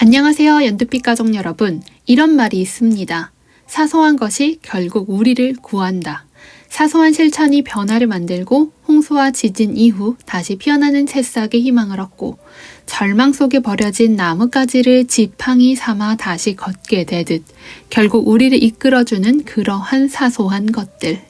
안녕하세요, 연두빛 가족 여러분. 이런 말이 있습니다. 사소한 것이 결국 우리를 구한다. 사소한 실천이 변화를 만들고 홍수와 지진 이후 다시 피어나는 새싹의 희망을 얻고 절망 속에 버려진 나뭇가지를 지팡이 삼아 다시 걷게 되듯 결국 우리를 이끌어주는 그러한 사소한 것들.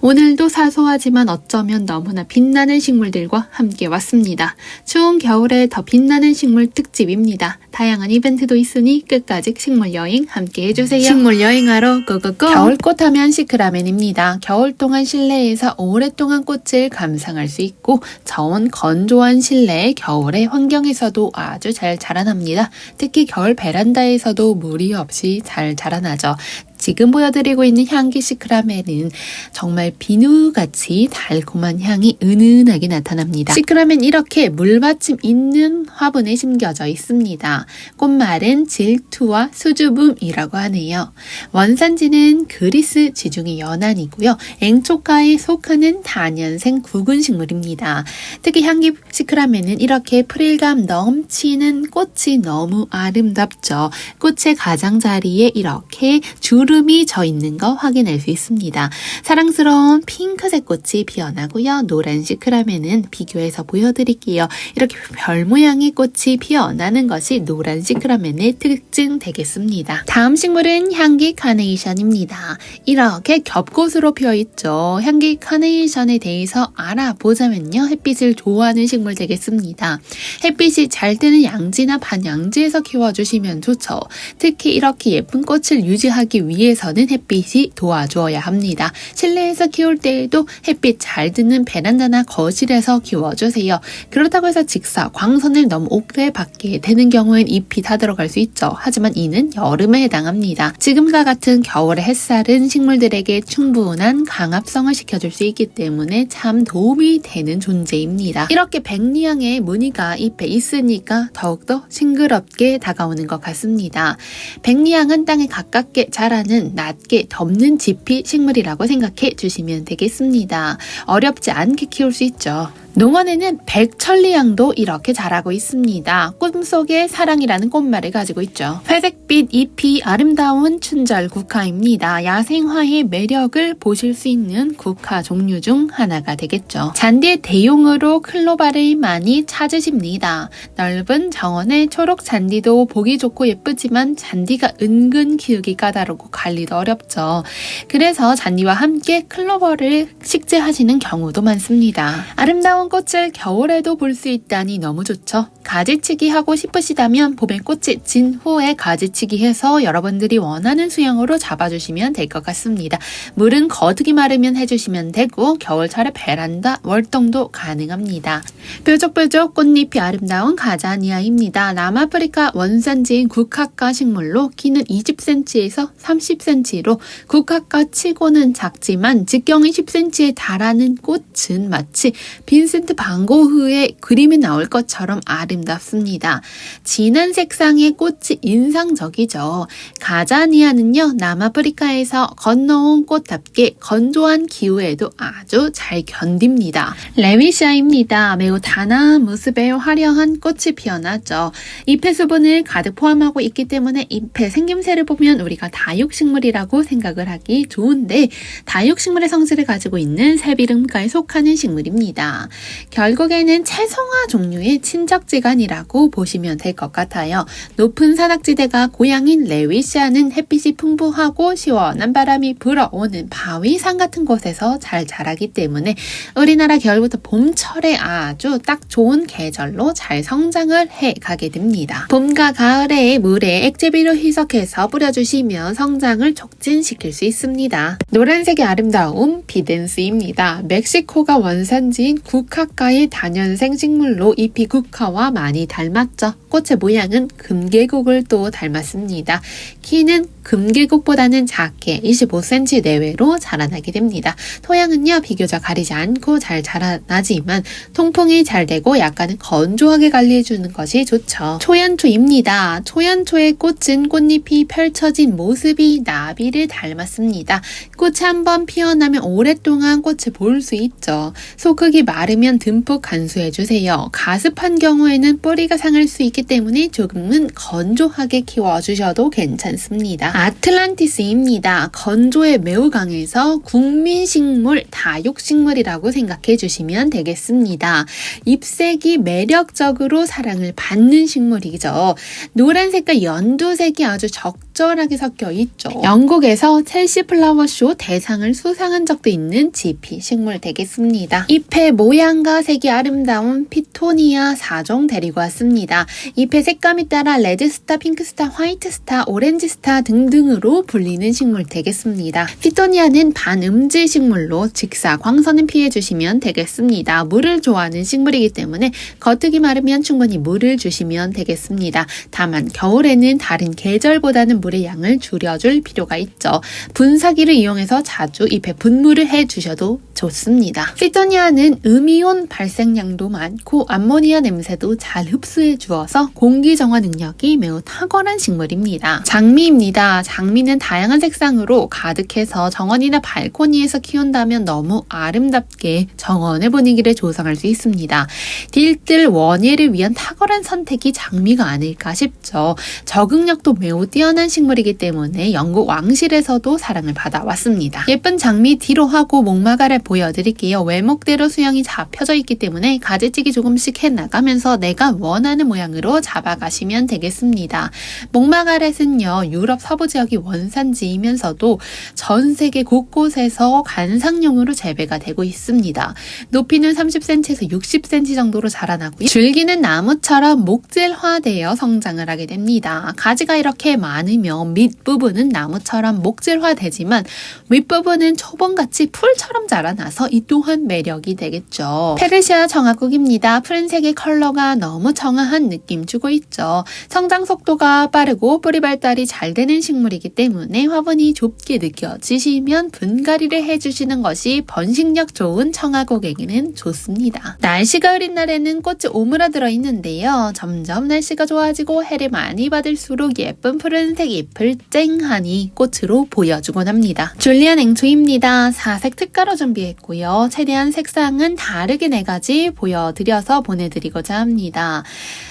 오늘도 사소하지만 어쩌면 너무나 빛나는 식물들과 함께 왔습니다. 추운 겨울에 더 빛나는 식물 특집입니다. 다양한 이벤트도 있으니 끝까지 식물 여행 함께 해주세요. 식물 여행하러 고고고! 겨울꽃 하면 시크라멘입니다. 겨울 동안 실내에서 오랫동안 꽃을 감상할 수 있고 저온 건조한 실내 겨울의 환경에서도 아주 잘 자라납니다. 특히 겨울 베란다에서도 무리 없이 잘 자라나죠. 지금 보여드리고 있는 향기 시크라멘은 정말 비누같이 달콤한 향이 은은하게 나타납니다. 시크라멘 이렇게 물받침 있는 화분에 심겨져 있습니다. 꽃말은 질투와 수줍음이라고 하네요. 원산지는 그리스 지중해 연안이고요. 앵초가에 속하는 다년생 굵은 식물입니다. 특히 향기 시크라멘은 이렇게 프릴감 넘치는 꽃이 너무 아름답죠. 꽃의 가장자리에 이렇게 주름이 져 있는 거 확인할 수 있습니다. 사랑스러운 핑크색 꽃이 피어나고요. 노란 시크라멘은 비교해서 보여드릴게요. 이렇게 별 모양의 꽃이 피어나는 것이 노란 시크라멘의 특징 되겠습니다. 다음 식물은 향기 카네이션입니다. 이렇게 겹꽃으로 피어있죠. 향기 카네이션에 대해서 알아보자면요. 햇빛을 좋아하는 식물 되겠습니다. 햇빛이 잘 드는 양지나 반양지에서 키워주시면 좋죠. 특히 이렇게 예쁜 꽃을 유지하기 위해서는 햇빛이 도와주어야 합니다. 실내에서 키울 때에도 햇빛 잘 드는 베란다나 거실에서 키워주세요. 그렇다고 해서 직사, 광선을 너무 오래 받게 되는 경우엔 잎이 다 들어갈 수 있죠. 하지만 이는 여름에 해당합니다. 지금과 같은 겨울의 햇살은 식물들에게 충분한 강압성을 시켜줄 수 있기 때문에 참 도움이 되는 존재입니다. 이렇게 백리향의 무늬가 잎에 있으니까 더욱더 싱그럽게 다가오는 것 같습니다. 백리향은 땅에 가깝게 자라는 낮게 덮는 지피 식물이라고 생각해 주시면 되겠습니다. 어렵지 않게 키울 수 있죠. 농원에는 백천리향도 이렇게 자라고 있습니다. 꿈속의 사랑이라는 꽃말을 가지고 있죠. 회색빛 잎이 아름다운 춘절 국화입니다. 야생화의 매력을 보실 수 있는 국화 종류 중 하나가 되겠죠. 잔디의 대용으로 클로바를 많이 찾으십니다. 넓은 정원의 초록 잔디도 보기 좋고 예쁘지만 잔디가 은근 키우기 까다롭고 관리도 어렵죠. 그래서 잔디와 함께 클로버를 식재하시는 경우도 많습니다. 아름다운 꽃을 겨울에도 볼 수 있다니 너무 좋죠. 가지치기 하고 싶으시다면 봄에 꽃이 진 후에 가지치기 해서 여러분들이 원하는 수영으로 잡아주시면 될 것 같습니다. 물은 거득이 마르면 해주시면 되고 겨울철에 베란다 월동도 가능합니다. 뾰족뾰족 꽃잎이 아름다운 가자니아입니다. 남아프리카 원산지인 국화과 식물로 키는 20cm에서 30cm로 국화과 치고는 작지만 직경이 10cm에 달하는 꽃은 마치 빈센트 반 고흐의 그림이 나올 것처럼 아름답습니다. 진한 색상의 꽃이 인상적이죠. 가자니아는요, 남아프리카에서 건너온 꽃답게 건조한 기후에도 아주 잘 견딥니다. 레위시아입니다. 매우 단아한 모습에 화려한 꽃이 피어나죠. 잎의 수분을 가득 포함하고 있기 때문에 잎의 생김새를 보면 우리가 다육식물이라고 생각을 하기 좋은데 다육식물의 성질을 가지고 있는 세비름과에 속하는 식물입니다. 결국에는 채송화 종류의 친척지간이라고 보시면 될 것 같아요. 높은 산악지대가 고향인 레위시아는 햇빛이 풍부하고 시원한 바람이 불어오는 바위산 같은 곳에서 잘 자라기 때문에 우리나라 겨울부터 봄철에 아주 딱 좋은 계절로 잘 성장을 해가게 됩니다. 봄과 가을에 물에 액제비료 희석해서 뿌려주시면 성장을 촉진시킬 수 있습니다. 노란색의 아름다움 비덴스입니다. 멕시코가 원산지인 국화과의 다년생 식물로 잎이 국화와 많이 닮았죠. 꽃의 모양은 금계국을 또 닮았습니다. 키는 금계국보다는 작게 25cm 내외로 자라나게 됩니다. 토양은요 비교적 가리지 않고 잘 자라나지만 통풍이 잘 되고 약간은 건조하게 관리해주는 것이 좋죠. 초연초입니다. 초연초의 꽃은 꽃잎이 펼쳐진 모습이 나비를 닮았습니다. 꽃이 한번 피어나면 오랫동안 꽃을 볼 수 있죠. 소극이 마르면 듬뿍 간수해주세요. 가습한 경우에는 경우에는 뿌리가 상할 수 있기 때문에 조금은 건조하게 키워주셔도 괜찮습니다. 아틀란티스입니다. 건조에 매우 강해서 국민식물, 다육식물이라고 생각해 주시면 되겠습니다. 잎색이 매력적으로 사랑을 받는 식물이죠. 노란색과 연두색이 아주 적절하게 섞여 있죠. 영국에서 첼시 플라워쇼 대상을 수상한 적도 있는 지피 식물 되겠습니다. 잎의 모양과 색이 아름다운 피토니아 4종 데리고 왔습니다. 잎의 색감에 따라 레드스타, 핑크스타, 화이트스타, 오렌지스타 등등으로 불리는 식물 되겠습니다. 피토니아는 반음질 식물로 직사, 광선은 피해주시면 되겠습니다. 물을 좋아하는 식물이기 때문에 겉흙이 마르면 충분히 물을 주시면 되겠습니다. 다만 겨울에는 다른 계절보다는 물의 양을 줄여줄 필요가 있죠. 분사기를 이용해서 자주 잎에 분무를 해주셔도 좋습니다. 피토니아는 음이온 발생량도 많고 암모니아 냄새도 잘 흡수해 주어서 공기 정화 능력이 매우 탁월한 식물입니다. 장미입니다. 장미는 다양한 색상으로 가득해서 정원이나 발코니에서 키운다면 너무 아름답게 정원의 분위기를 조성할 수 있습니다. 딜들 원예를 위한 탁월한 선택이 장미가 아닐까 싶죠. 적응력도 매우 뛰어난 식물이기 때문에 영국 왕실에서도 사랑을 받아왔습니다. 예쁜 장미 뒤로 하고 목마가를 보여드릴게요. 외목대로 수영이 잡혀져 있기 때문에 가지치기 조금씩 해나가면서 내가 원하는 모양으로 잡아가시면 되겠습니다. 목마가렛은요, 유럽 서부 지역이 원산지이면서도 전 세계 곳곳에서 관상용으로 재배가 되고 있습니다. 높이는 30cm에서 60cm 정도로 자라나고요. 줄기는 나무처럼 목질화되어 성장을 하게 됩니다. 가지가 이렇게 많으면 밑부분은 나무처럼 목질화되지만 윗부분은 초봉같이 풀처럼 자라나서 이 또한 매력이 되겠죠. 페르시아 정화국입니다. 푸른색의 컬러가 너무 정화한 느낌 주고 있죠. 성장 속도가 빠르고 뿌리 발달이 잘 되는 식물이기 때문에 화분이 좁게 느껴지시면 분갈이를 해주시는 것이 번식력 좋은 청화국에게는 좋습니다. 날씨가 흐린 날에는 꽃이 오므라들어 있는데요. 점점 날씨가 좋아지고 해를 많이 받을수록 예쁜 푸른색 잎을 쨍하니 꽃으로 보여주곤 합니다. 줄리안 앵초입니다. 4색 특가로 준비했고요. 최대한 색상은 다르게 4가지 보여드려서 보내드리고자 합니다.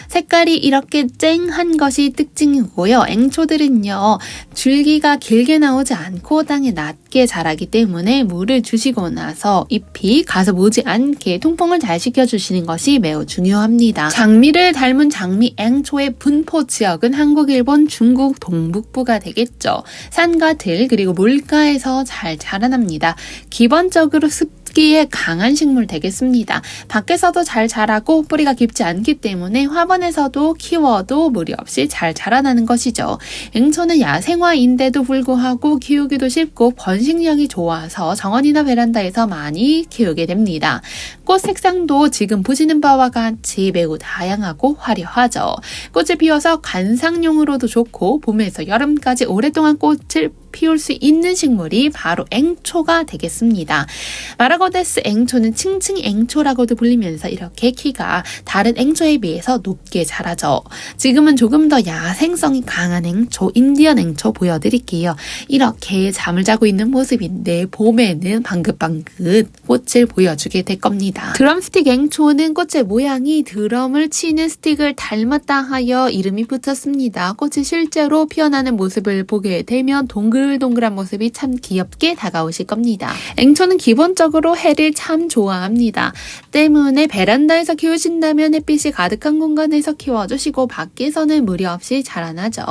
색깔이 이렇게 쨍한 것이 특징이고요. 앵초들은요, 줄기가 길게 나오지 않고 땅에 낮게 자라기 때문에 물을 주시고 나서 잎이 가서 오지 않게 통풍을 잘 시켜주시는 것이 매우 중요합니다. 장미를 닮은 장미 앵초의 분포 지역은 한국, 일본, 중국 동북부가 되겠죠. 산과 들 그리고 물가에서 잘 자라납니다. 기본적으로 습기에 강한 식물 되겠습니다. 밖에서도 잘 자라고 뿌리가 깊지 않기 때문에 화분에서도 키워도 무리 없이 잘 자라나는 것이죠. 앵초는 야생화인데도 불구하고 키우기도 쉽고 번식력이 좋아서 정원이나 베란다에서 많이 키우게 됩니다. 꽃 색상도 지금 보시는 바와 같이 매우 다양하고 화려하죠. 꽃이 피어서 관상용으로도 좋고 봄에서 여름까지 오랫동안 꽃을 피울 수 있는 식물이 바로 앵초가 되겠습니다. 마라고데스 앵초는 층층 앵초라고도 불리면서 이렇게 키가 다른 앵초에 비해서 높게 자라죠. 지금은 조금 더 야생성이 강한 앵초, 인디언 앵초 보여드릴게요. 이렇게 잠을 자고 있는 모습인데 봄에는 방긋방긋 꽃을 보여주게 될 겁니다. 드럼스틱 앵초는 꽃의 모양이 드럼을 치는 스틱을 닮았다 하여 이름이 붙었습니다. 꽃이 실제로 피어나는 모습을 보게 되면 동글동글한 모습이 참 귀엽게 다가오실 겁니다. 앵초는 기본적으로 해를 참 좋아합니다. 때문에 베란다에서 키우신다면 햇빛이 가득한 공간에서 키워주시고 밖에서는 무리 없이 자라나죠.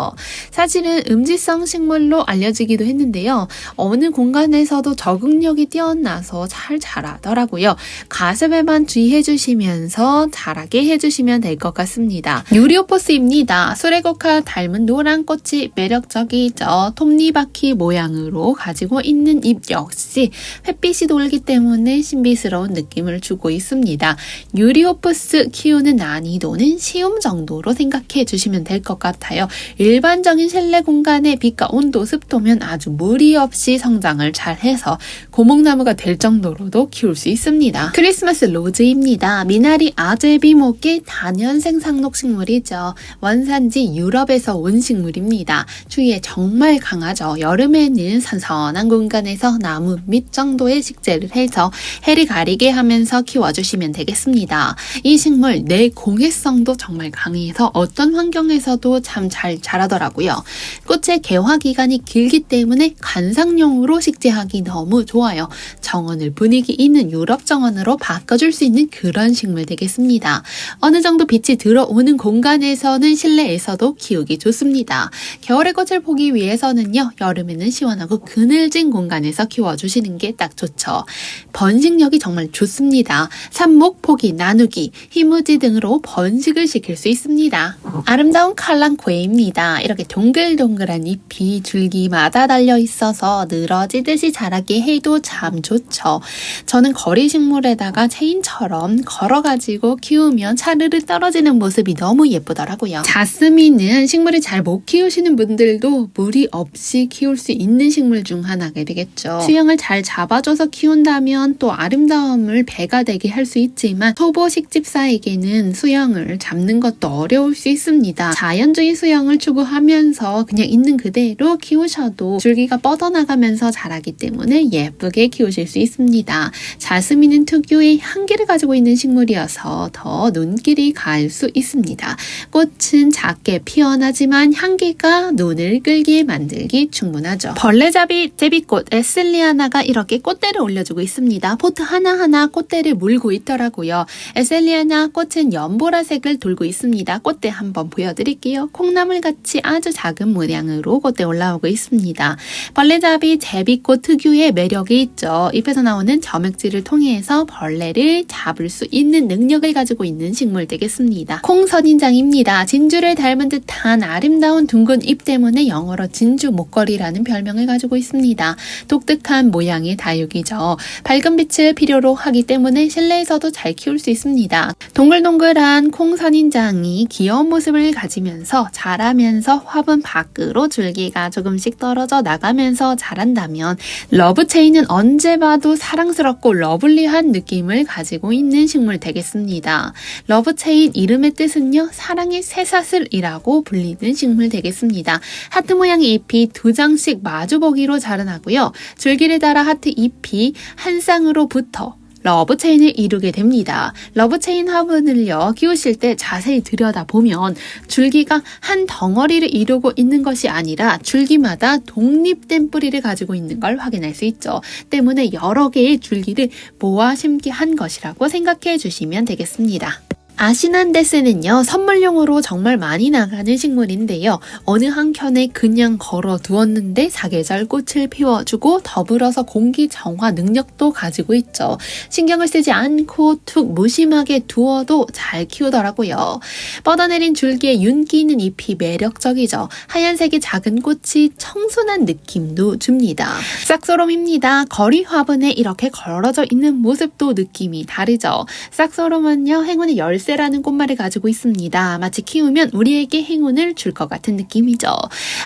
사실은 음지성 식물로 알려지기도 했는데요. 어느 공간에서도 적응력이 뛰어나서 잘 자라더라고요. 가습에만 주의해주시면서 자라게 해주시면 될 것 같습니다. 유리오포스입니다. 수레국화 닮은 노란 꽃이 매력적이죠. 톱니바퀴 모양으로 가지고 있는 잎 역시 햇빛이 돌기 때문에 신비스러운 느낌을 주고 있습니다. 유리오프스 키우는 난이도는 쉬움 정도로 생각해 주시면 될 것 같아요. 일반적인 실내 공간의 빛과 온도, 습도면 아주 무리 없이 성장을 잘 해서 고목나무가 될 정도로도 키울 수 있습니다. 크리스마스 크리스마스 로즈입니다. 미나리 아제비목의 다년생 상록식물이죠. 원산지 유럽에서 온 식물입니다. 추위에 정말 강하죠. 여름에는 선선한 공간에서 나무 밑 정도의 식재를 해서 해를 가리게 하면서 키워주시면 되겠습니다. 이 식물 내공해성도 정말 강해서 어떤 환경에서도 참 잘 자라더라고요. 꽃의 개화 기간이 길기 때문에 관상용으로 식재하기 너무 좋아요. 정원을 분위기 있는 유럽 정원으로 바꿔줄 수 있는 그런 식물 되겠습니다. 어느 정도 빛이 들어오는 공간에서는 실내에서도 키우기 좋습니다. 겨울에 꽃을 보기 위해서는요, 여름에는 시원하고 그늘진 공간에서 키워주시는 게 딱 좋죠. 번식력이 정말 좋습니다. 삽목, 포기, 나누기, 희무지 등으로 번식을 시킬 수 있습니다. 아름다운 칼랑코에입니다. 이렇게 동글동글한 잎이 줄기마다 달려 있어서 늘어지듯이 자라게 해도 참 좋죠. 저는 거리식물에다가 체인처럼 걸어가지고 키우면 차르르 떨어지는 모습이 너무 예쁘더라고요. 자스민은 식물을 잘 못 키우시는 분들도 무리 없이 키울 수 있는 식물 중 하나가 되겠죠. 수영을 잘 잡아줘서 키운다면 또 아름다움을 배가 되게 할 수 있지만 초보 식집사에게는 수영을 잡는 것도 어려울 수 있습니다. 자연주의 수영을 추구하면서 그냥 있는 그대로 키우셔도 줄기가 뻗어나가면서 자라기 때문에 예쁘게 키우실 수 있습니다. 자스민은 특유의 향기를 가지고 있는 식물이어서 더 눈길이 갈 수 있습니다. 꽃은 작게 피어나지만 향기가 눈을 끌게 만들기 충분하죠. 벌레잡이 제비꽃 에셀리아나가 이렇게 꽃대를 올려주고 있습니다. 포트 하나하나 꽃대를 물고 있더라고요. 에셀리아나 꽃은 연보라색을 돌고 있습니다. 꽃대 한번 보여드릴게요. 콩나물같이 아주 작은 모양으로 꽃대 올라오고 있습니다. 벌레잡이 제비꽃 특유의 매력이 있죠. 잎에서 나오는 점액질을 통해서 벌레를 잡을 수 있는 능력을 가지고 있는 식물 되겠습니다. 콩선인장입니다. 진주를 닮은 듯한 아름다운 둥근 잎 때문에 영어로 진주 목걸이라는 별명을 가지고 있습니다. 독특한 모양의 다육이죠. 밝은 빛을 필요로 하기 때문에 실내에서도 잘 키울 수 있습니다. 동글동글한 콩선인장이 귀여운 모습을 가지면서 자라면서 화분 밖으로 줄기가 조금씩 떨어져 나가면서 자란다면 러브체인은 언제 봐도 사랑스럽고 러블리한 느낌을 가지고 있는 식물 되겠습니다. 러브체인 이름의 뜻은요, 사랑의 쇠사슬이라고 불리는 식물 되겠습니다. 하트 모양의 잎이 2장씩 마주보기로 자라나고요. 줄기를 따라 하트 잎이 한 쌍으로 붙어 러브체인을 이루게 됩니다. 러브체인 화분을요, 키우실 때 자세히 들여다보면 줄기가 한 덩어리를 이루고 있는 것이 아니라 줄기마다 독립된 뿌리를 가지고 있는 걸 확인할 수 있죠. 때문에 여러 개의 줄기를 모아 심게 한 것이라고 생각해 주시면 되겠습니다. 아시난데스는요, 선물용으로 정말 많이 나가는 식물인데요. 어느 한켠에 그냥 걸어 두었는데 사계절 꽃을 피워주고 더불어서 공기 정화 능력도 가지고 있죠. 신경을 쓰지 않고 툭 무심하게 두어도 잘 키우더라고요. 뻗어내린 줄기에 윤기 있는 잎이 매력적이죠. 하얀색의 작은 꽃이 청순한 느낌도 줍니다. 싹소롬입니다. 거리 화분에 이렇게 걸어져 있는 모습도 느낌이 다르죠. 싹소롬은요, 행운의 열쇠라는 꽃말을 가지고 있습니다. 마치 키우면 우리에게 행운을 줄 것 같은 느낌이죠.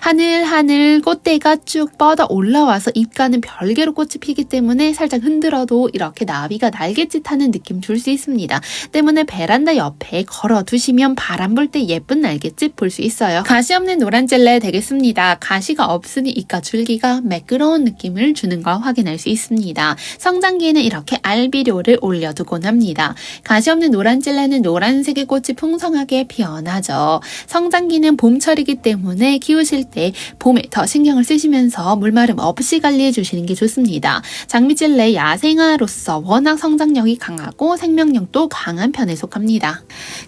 하늘하늘 꽃대가 쭉 뻗어 올라와서 잎과는 별개로 꽃이 피기 때문에 살짝 흔들어도 이렇게 나비가 날갯짓하는 느낌 줄 수 있습니다. 때문에 베란다 옆에 걸어두시면 바람 불 때 예쁜 날갯짓 볼 수 있어요. 가시 없는 노란젤레 되겠습니다. 가시가 없으니 잎과 줄기가 매끄러운 느낌을 주는 걸 확인할 수 있습니다. 성장기에는 이렇게 알비료를 올려두곤 합니다. 가시 없는 노란젤레는 노란색의 꽃이 풍성하게 피어나죠. 성장기는 봄철이기 때문에 키우실 때 봄에 더 신경을 쓰시면서 물마름 없이 관리해 주시는 게 좋습니다. 장미찔레 야생화로서 워낙 성장력이 강하고 생명력도 강한 편에 속합니다.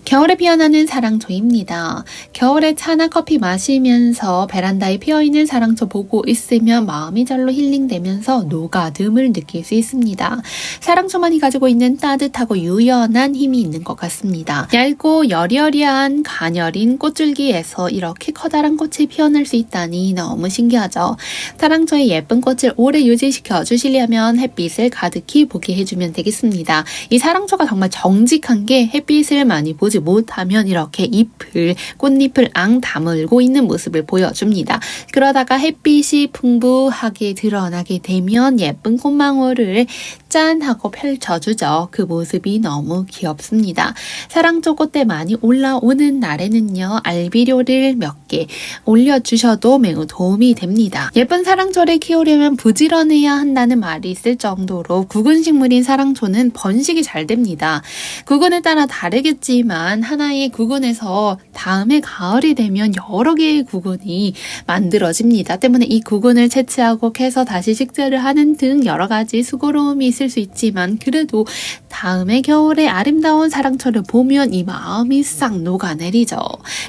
겨울에 피어나는 사랑초입니다. 겨울에 차나 커피 마시면서 베란다에 피어있는 사랑초 보고 있으면 마음이 절로 힐링되면서 녹아듦을 느낄 수 있습니다. 사랑초만이 가지고 있는 따뜻하고 유연한 힘이 있는 것 같습니다. 얇고 여리여리한 가녀린 꽃줄기에서 이렇게 커다란 꽃이 피어날 수 있다니 너무 신기하죠. 사랑초의 예쁜 꽃을 오래 유지시켜 주시려면 햇빛을 가득히 보게 해주면 되겠습니다. 이 사랑초가 정말 정직한 게 햇빛을 많이 보지 못하면 이렇게 잎을, 꽃잎을 앙 다물고 있는 모습을 보여줍니다. 그러다가 햇빛이 풍부하게 드러나게 되면 예쁜 꽃망울을 짠 하고 펼쳐주죠. 그 모습이 너무 귀엽습니다. 사랑초 꽃대 많이 올라오는 날에는요, 알비료를 몇 개 올려주셔도 매우 도움이 됩니다. 예쁜 사랑초를 키우려면 부지런해야 한다는 말이 있을 정도로 구근식물인 사랑초는 번식이 잘 됩니다. 구근에 따라 다르겠지만 하나의 구근에서 다음에 가을이 되면 여러 개의 구근이 만들어집니다. 때문에 이 구근을 채취하고 캐서 다시 식재를 하는 등 여러 가지 수고로움이 있을 수 있지만 그래도 다음에 겨울에 아름다운 사랑초를 보면 이 마음이 싹 녹아내리죠.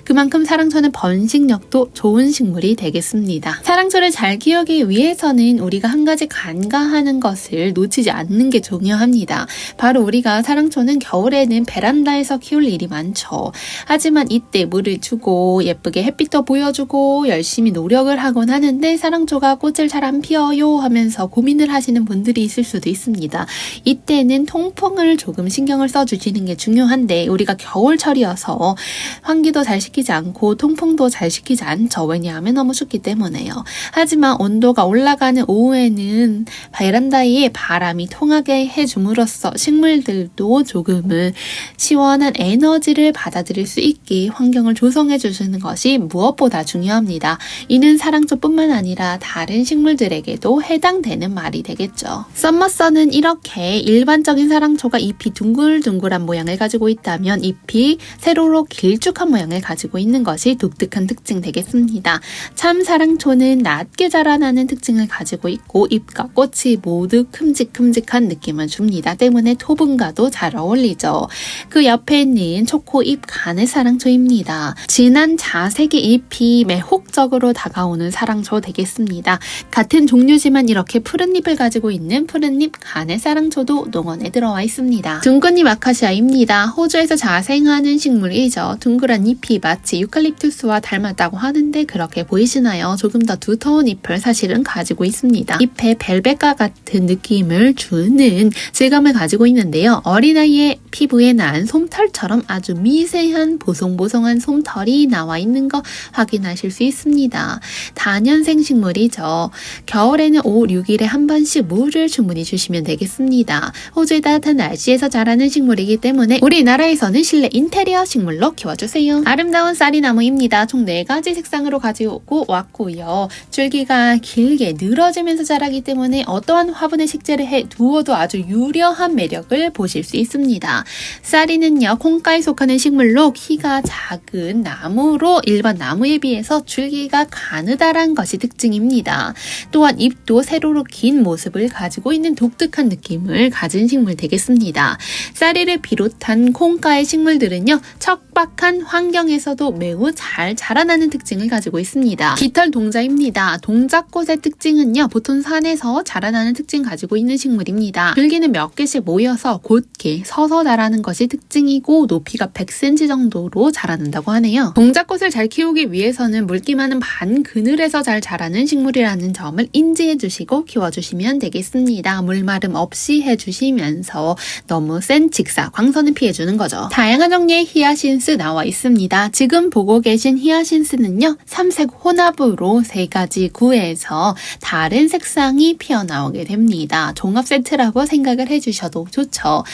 그만큼 사랑초는 번식력도 좋은 식물이 되겠습니다. 사랑초를 잘 키우기 위해서는 우리가 한 가지 간과하는 것을 놓치지 않는 게 중요합니다. 바로 우리가 사랑초는 겨울에는 베란다에서 키울 일이 많죠. 하지만 이때 물을 주고 예쁘게 햇빛도 보여주고 열심히 노력을 하곤 하는데 사랑초가 꽃을 잘 안 피어요 하면서 고민을 하시는 분들이 있을 수도 있습니다. 이때는 통풍을 조금 신경을 써주시는 게 중요한데 우리가 겨울철이어서 환기도 잘 시키지 않고 통풍도 잘 시키지 않죠. 왜냐하면 너무 춥기 때문에요. 하지만 온도가 올라가는 오후에는 베란다에 바람이 통하게 해줌으로써 식물들도 조금은 시원한 에너지를 받아들일 수 있게 환경을 조성해 주시는 것이 무엇보다 중요합니다. 이는 사랑초뿐만 아니라 다른 식물들에게도 해당되는 말이 되겠죠. 썸머선은 이렇게 일반적인 사랑초가 잎이 둥글둥글한 모양을 가지고 있다면 잎이 세로로 길쭉한 모양을 가지고 있는 것이 독특한 특징 되겠습니다. 참 사랑초는 낮게 자라나는 특징을 가지고 있고 잎과 꽃이 모두 큼직큼직한 느낌을 줍니다. 때문에 토분과도 잘 어울리죠. 그 옆에는 초코잎 가네 사랑초입니다. 진한 자색의 잎이 매혹적으로 다가오는 사랑초 되겠습니다. 같은 종류지만 이렇게 푸른 잎을 가지고 있는 푸른잎 가네 사랑초도 농원에 들어와 있습니다. 둥근잎 아카시아입니다. 호주에서 자생하는 식물이죠. 둥그란 잎이 마치 유칼립투스와 닮았다고 하는데 그렇게 보이시나요? 조금 더 두터운 잎을 사실은 가지고 있습니다. 잎에 벨벳과 같은 느낌을 주는 질감을 가지고 있는데요. 어린아이의 피부에 난 솜털처럼 아주 미세한 보송보송한 솜털이 나와 있는 거 확인하실 수 있습니다. 다년생 식물이죠. 겨울에는 5, 6일에 한 번씩 물을 충분히 주시면 되겠습니다. 호주의 따뜻한 날씨에서 자라는 식물이기 때문에 우리나라에서는 실내 인테리어 식물로 키워주세요. 아름다운 쌀이나무입니다. 총 4가지 색상으로 가지고 왔고요. 줄기가 길게 늘어지면서 자라기 때문에 어떠한 화분에 식재를 해 두어도 아주 유려한 매력을 보실 수 있습니다. 쌀이는요, 콩가에 속하는 식물로 키가 작은 나무로 일반 나무에 비해서 줄기가 가느다란 것이 특징입니다. 또한 잎도 세로로 긴 모습을 가지고 있는 독특한 느낌을 가진 식물 되겠습니다. 쌀이를 비롯한 콩가의 식물들은요, 척박한 환경에서도 매우 잘 자라나는 특징을 가지고 있습니다. 깃털 동자입니다. 동자꽃의 특징은요, 보통 산에서 자라나는 특징 가지고 있는 식물입니다. 줄기는 몇 개씩 모여서 곧게 서서 자라는 것이 특징이고 높이가 100cm 정도로 자라는다고 하네요. 동자꽃을 잘 키우기 위해서는 물기 많은 반그늘에서 잘 자라는 식물이라는 점을 인지해 주시고 키워주시면 되겠습니다. 물마름 없이 해주시면서 너무 센 직사, 광선을 피해주는 거죠. 다양한 종류의 히아신스 나와 있습니다. 지금 보고 계신 히아신스는요, 3색 혼합으로 3가지 구에서 다른 색상이 피어나오게 됩니다. 종합 세트라고 생각을 해주셔도 좋죠.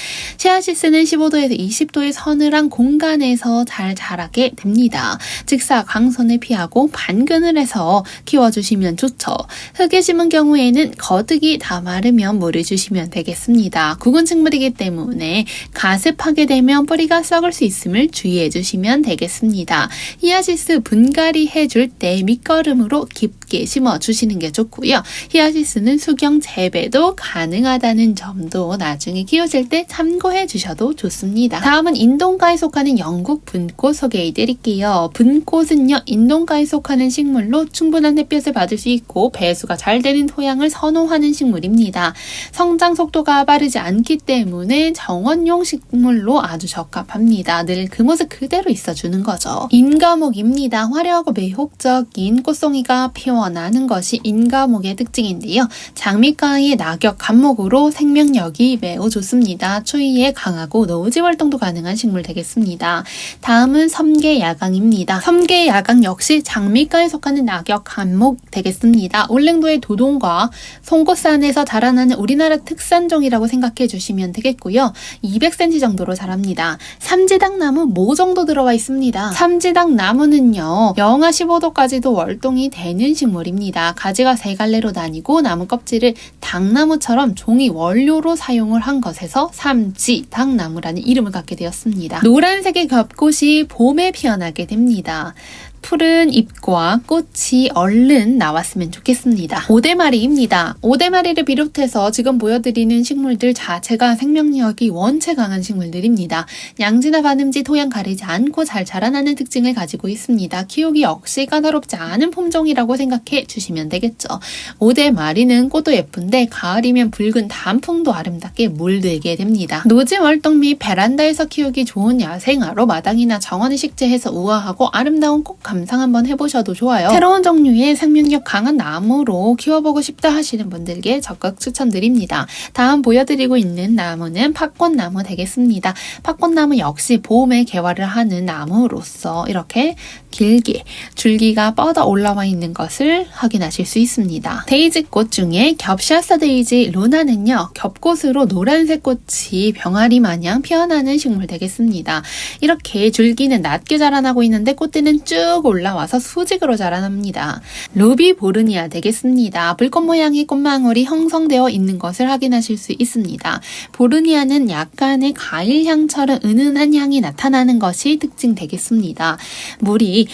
히아신스는 15도에서 20도의 서늘한 공간에서 잘 자라게 됩니다. 직사, 광선을 피하고 반그늘에서 키워주시면 좋죠. 흙에 심은 경우에는 거득이 다 마르면 물을 주시면 되겠습니다. 굵은 식물이기 때문에 가습하게 되면 뿌리가 썩을 수 있음을 주의해 주시면 되겠습니다. 히아시스 분갈이 해줄 때 밑거름으로 깊게 심어주시는 게 좋고요. 히아시스는 수경 재배도 가능하다는 점도 나중에 키우실 때 참고해 주셔도 좋습니다. 다음은 인동가에 속하는 영국 분꽃 소개해 드릴게요. 분꽃은요, 인동가에 속하는 식물로 충분한 햇볕을 받을 수 있고 배수가 잘 되는 토양을 선호하는 식물입니다. 성장 속도가 빠르지 않기 때문에 정원용 식물로 아주 적합합니다. 늘 그 모습 포인트 그대로 있어주는 거죠. 인과목입니다. 화려하고 매혹적인 꽃송이가 피어나는 것이 인과목의 특징인데요. 장미가의 낙엽 간목으로 생명력이 매우 좋습니다. 추위에 강하고 노지 활동도 가능한 식물 되겠습니다. 다음은 섬계야강입니다. 섬계야강 역시 장미가에 속하는 낙엽 간목 되겠습니다. 울릉도의 도동과 송곳산에서 자라나는 우리나라 특산종이라고 생각해 주시면 되겠고요. 200cm 정도로 자랍니다. 삼지당나무 모 정도 들어와 있습니다. 삼지당나무는요, 영하 15도까지도 월동이 되는 식물입니다. 가지가 세 갈래로 나뉘고 나무 껍질을 당나무처럼 종이 원료로 사용을 한 것에서 삼지당나무라는 이름을 갖게 되었습니다. 노란색의 겹꽃이 봄에 피어나게 됩니다. 푸른 잎과 꽃이 얼른 나왔으면 좋겠습니다. 오대마리입니다. 오대마리를 비롯해서 지금 보여드리는 식물들 자체가 생명력이 원체 강한 식물들입니다. 양지나 반음지 토양 가리지 않고 잘 자라나는 특징을 가지고 있습니다. 키우기 역시 까다롭지 않은 품종이라고 생각해 주시면 되겠죠. 오대마리는 꽃도 예쁜데 가을이면 붉은 단풍도 아름답게 물들게 됩니다. 노지 월동 및 베란다에서 키우기 좋은 야생화로 마당이나 정원에 식재해서 우아하고 아름다운 꽃 감상 한번 해보셔도 좋아요. 새로운 종류의 생명력 강한 나무로 키워보고 싶다 하시는 분들께 적극 추천드립니다. 다음 보여드리고 있는 나무는 팥꽃나무 되겠습니다. 팥꽃나무 역시 봄에 개화를 하는 나무로서 이렇게 길게 줄기가 뻗어 올라와 있는 것을 확인하실 수 있습니다. 데이지꽃 중에 겹샤스 데이지 루나는요, 겹꽃으로 노란색 꽃이 병아리 마냥 피어나는 식물 되겠습니다. 이렇게 줄기는 낮게 자라나고 있는데 꽃대는 쭉 올라와서 수직으로 자라납니다. 루비보르니아 되겠습니다. 불꽃 모양의 꽃망울이 형성되어 있는 것을 확인하실 수 있습니다. 보르니아는 약간의 과일향처럼 은은한 향이 나타나는 것이 특징 되겠습니다. 물이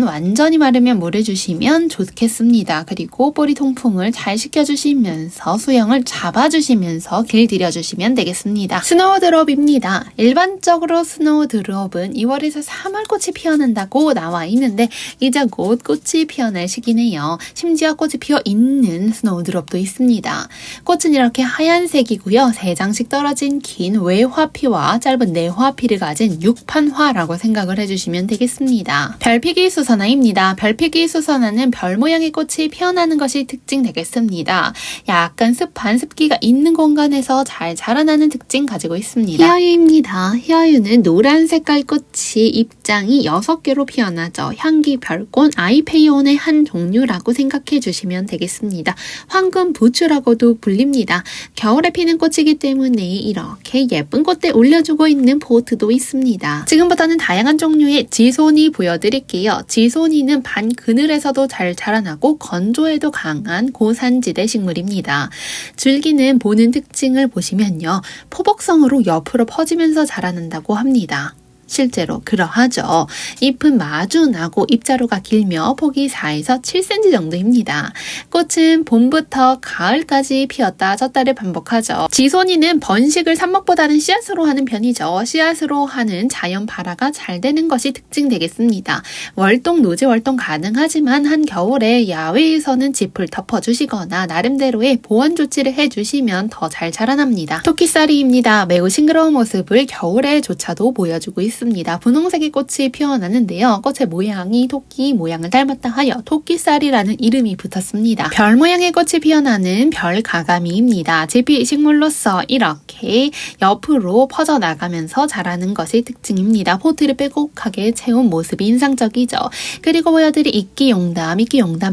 완전히 마르면 물을 주시면 좋겠습니다. 그리고 뿌리 통풍을 잘 시켜주시면서 수영을 잡아주시면서 길들여주시면 되겠습니다. 스노우드롭입니다. 일반적으로 스노우드롭은 2월에서 3월 꽃이 피어난다고 나와 있는데 이제 곧 꽃이 피어날 시기네요. 심지어 꽃이 피어 있는 스노우드롭도 있습니다. 꽃은 이렇게 하얀색이고요. 3장씩 떨어진 긴 외화피와 짧은 내화피를 가진 육판화라고 생각을 해주시면 되겠습니다. 별피기 수선화입니다. 별피기 수선화는 별 모양의 꽃이 피어나는 것이 특징 되겠습니다. 약간 습한 습기가 있는 공간에서 잘 자라나는 특징 가지고 있습니다. 희화유입니다. 희화유는 노란 색깔 꽃이 입장이 6개로 피어나죠. 향기 별꽃 아이페이온의 한 종류라고 생각해 주시면 되겠습니다. 황금 부추라고도 불립니다. 겨울에 피는 꽃이기 때문에 이렇게 예쁜 꽃대 올려주고 있는 포트도 있습니다. 지금부터는 다양한 종류의 지손이 보여드릴게요. 지손이는 반그늘에서도 잘 자라나고 건조에도 강한 고산지대 식물입니다. 줄기는 보는 특징을 보시면요, 포복성으로 옆으로 퍼지면서 자라난다고 합니다. 실제로 그러하죠. 잎은 마주 나고 잎자루가 길며 폭이 4에서 7cm 정도입니다. 꽃은 봄부터 가을까지 피었다 졌다를 반복하죠. 지손이는 번식을 삽목보다는 씨앗으로 하는 편이죠. 씨앗으로 하는 자연 발화가 잘 되는 것이 특징 되겠습니다. 월동, 노지 월동 가능하지만 한겨울에 야외에서는 짚을 덮어주시거나 나름대로의 보완 조치를 해주시면 더 잘 자라납니다. 토끼살이입니다. 매우 싱그러운 모습을 겨울에조차도 보여주고 있습니다. 분홍색의 꽃이 피어나는데요. 꽃의 모양이 토끼 모양을 닮았다 하여 토끼살이라는 이름이 붙었습니다. 별 모양의 꽃이 피어나는 별가가미입니다. 제피 식물로서 이렇게 옆으로 퍼져나가면서 자라는 것이 특징입니다. 포트를 빼곡하게 채운 모습이 인상적이죠. 그리고 보여드릴 이끼용담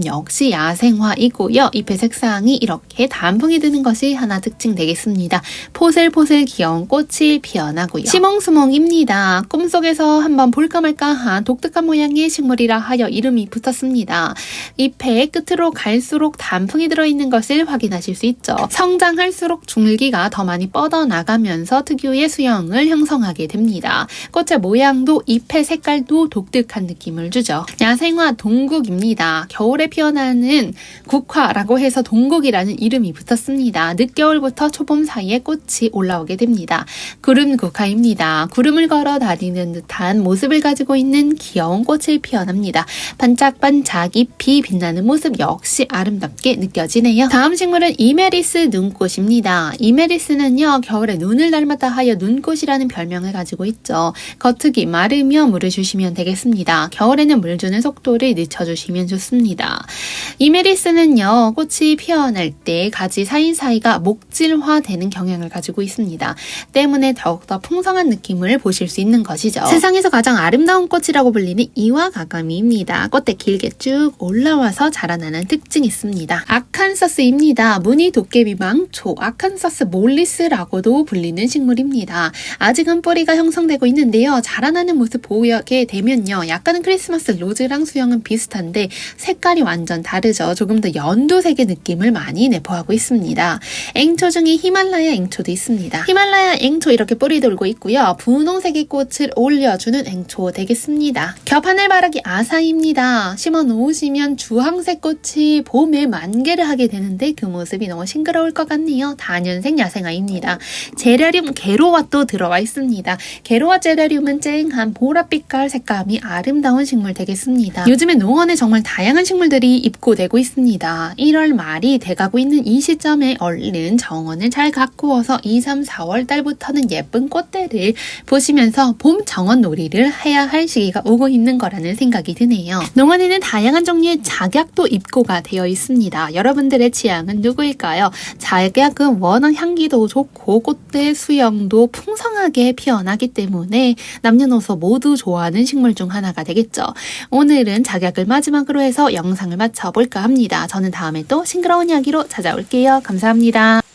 역시 야생화이고요. 잎의 색상이 이렇게 단풍이 드는 것이 하나 특징 되겠습니다. 포슬포슬 귀여운 꽃이 피어나고요. 시몽수몽입니다. 꿈속에서 한번 볼까 말까한 독특한 모양의 식물이라 하여 이름이 붙었습니다. 잎의 끝으로 갈수록 단풍이 들어있는 것을 확인하실 수 있죠. 성장할수록 줄기가 더 많이 뻗어나가면서 특유의 수영을 형성하게 됩니다. 꽃의 모양도 잎의 색깔도 독특한 느낌을 주죠. 야생화 동국입니다. 겨울에 피어나는 국화라고 해서 동국이라는 이름이 붙었습니다. 늦겨울부터 초봄 사이에 꽃이 올라오게 됩니다. 구름국화입니다. 구름을 걸어 다니 부리는 듯한 모습을 가지고 있는 귀여운 꽃을 피워납니다. 반짝반짝 잎이 빛나는 모습 역시 아름답게 느껴지네요. 다음 식물은 이메리스 눈꽃입니다. 이메리스는요, 겨울에 눈을 닮았다 하여 눈꽃이라는 별명을 가지고 있죠. 겉흙이 마르며 물을 주시면 되겠습니다. 겨울에는 물 주는 속도를 늦춰주시면 좋습니다. 이메리스는요, 꽃이 피어날 때 가지 사이사이가 목질화되는 경향을 가지고 있습니다. 때문에 더욱더 풍성한 느낌을 보실 수 있는 것이죠. 세상에서 가장 아름다운 꽃이라고 불리는 이와가가미입니다. 꽃대 길게 쭉 올라와서 자라나는 특징이 있습니다. 아칸서스입니다. 무늬 도깨비망초, 아칸서스 몰리스라고도 불리는 식물입니다. 아직은 뿌리가 형성되고 있는데요. 자라나는 모습 보게 되면요, 약간은 크리스마스 로즈랑 수영은 비슷한데 색깔이 완전 다르죠. 조금 더 연두색의 느낌을 많이 내포하고 있습니다. 앵초 중에 히말라야 앵초도 있습니다. 히말라야 앵초 이렇게 뿌리 돌고 있고요. 분홍색의 꽃을 올려주는 앵초 되겠습니다. 겹하늘바라기 아사입니다. 심어 놓으시면 주황색 꽃이 봄에 만개를 하게 되는데 그 모습이 너무 싱그러울 것 같네요. 다년생 야생아입니다. 제라늄 게로와도 들어와 있습니다. 게로와 제라늄은 쨍한 보랏빛깔 색감이 아름다운 식물 되겠습니다. 요즘에 농원에 정말 다양한 식물들이 입고되고 있습니다. 1월 말이 돼가고 있는 이 시점에 얼른 정원을 잘 가꾸어서 2, 3, 4월 달부터는 예쁜 꽃대를 보시면서 봄 정원 놀이를 해야 할 시기가 오고 있는 거라는 생각이 드네요. 농원에는 다양한 종류의 작약도 입고가 되어 있습니다. 여러분들의 취향은 누구일까요? 작약은 워낙 향기도 좋고 꽃대 수영도 풍성하게 피어나기 때문에 남녀노소 모두 좋아하는 식물 중 하나가 되겠죠. 오늘은 작약을 마지막으로 해서 영상을 마쳐볼까 합니다. 저는 다음에 또 싱그러운 이야기로 찾아올게요. 감사합니다.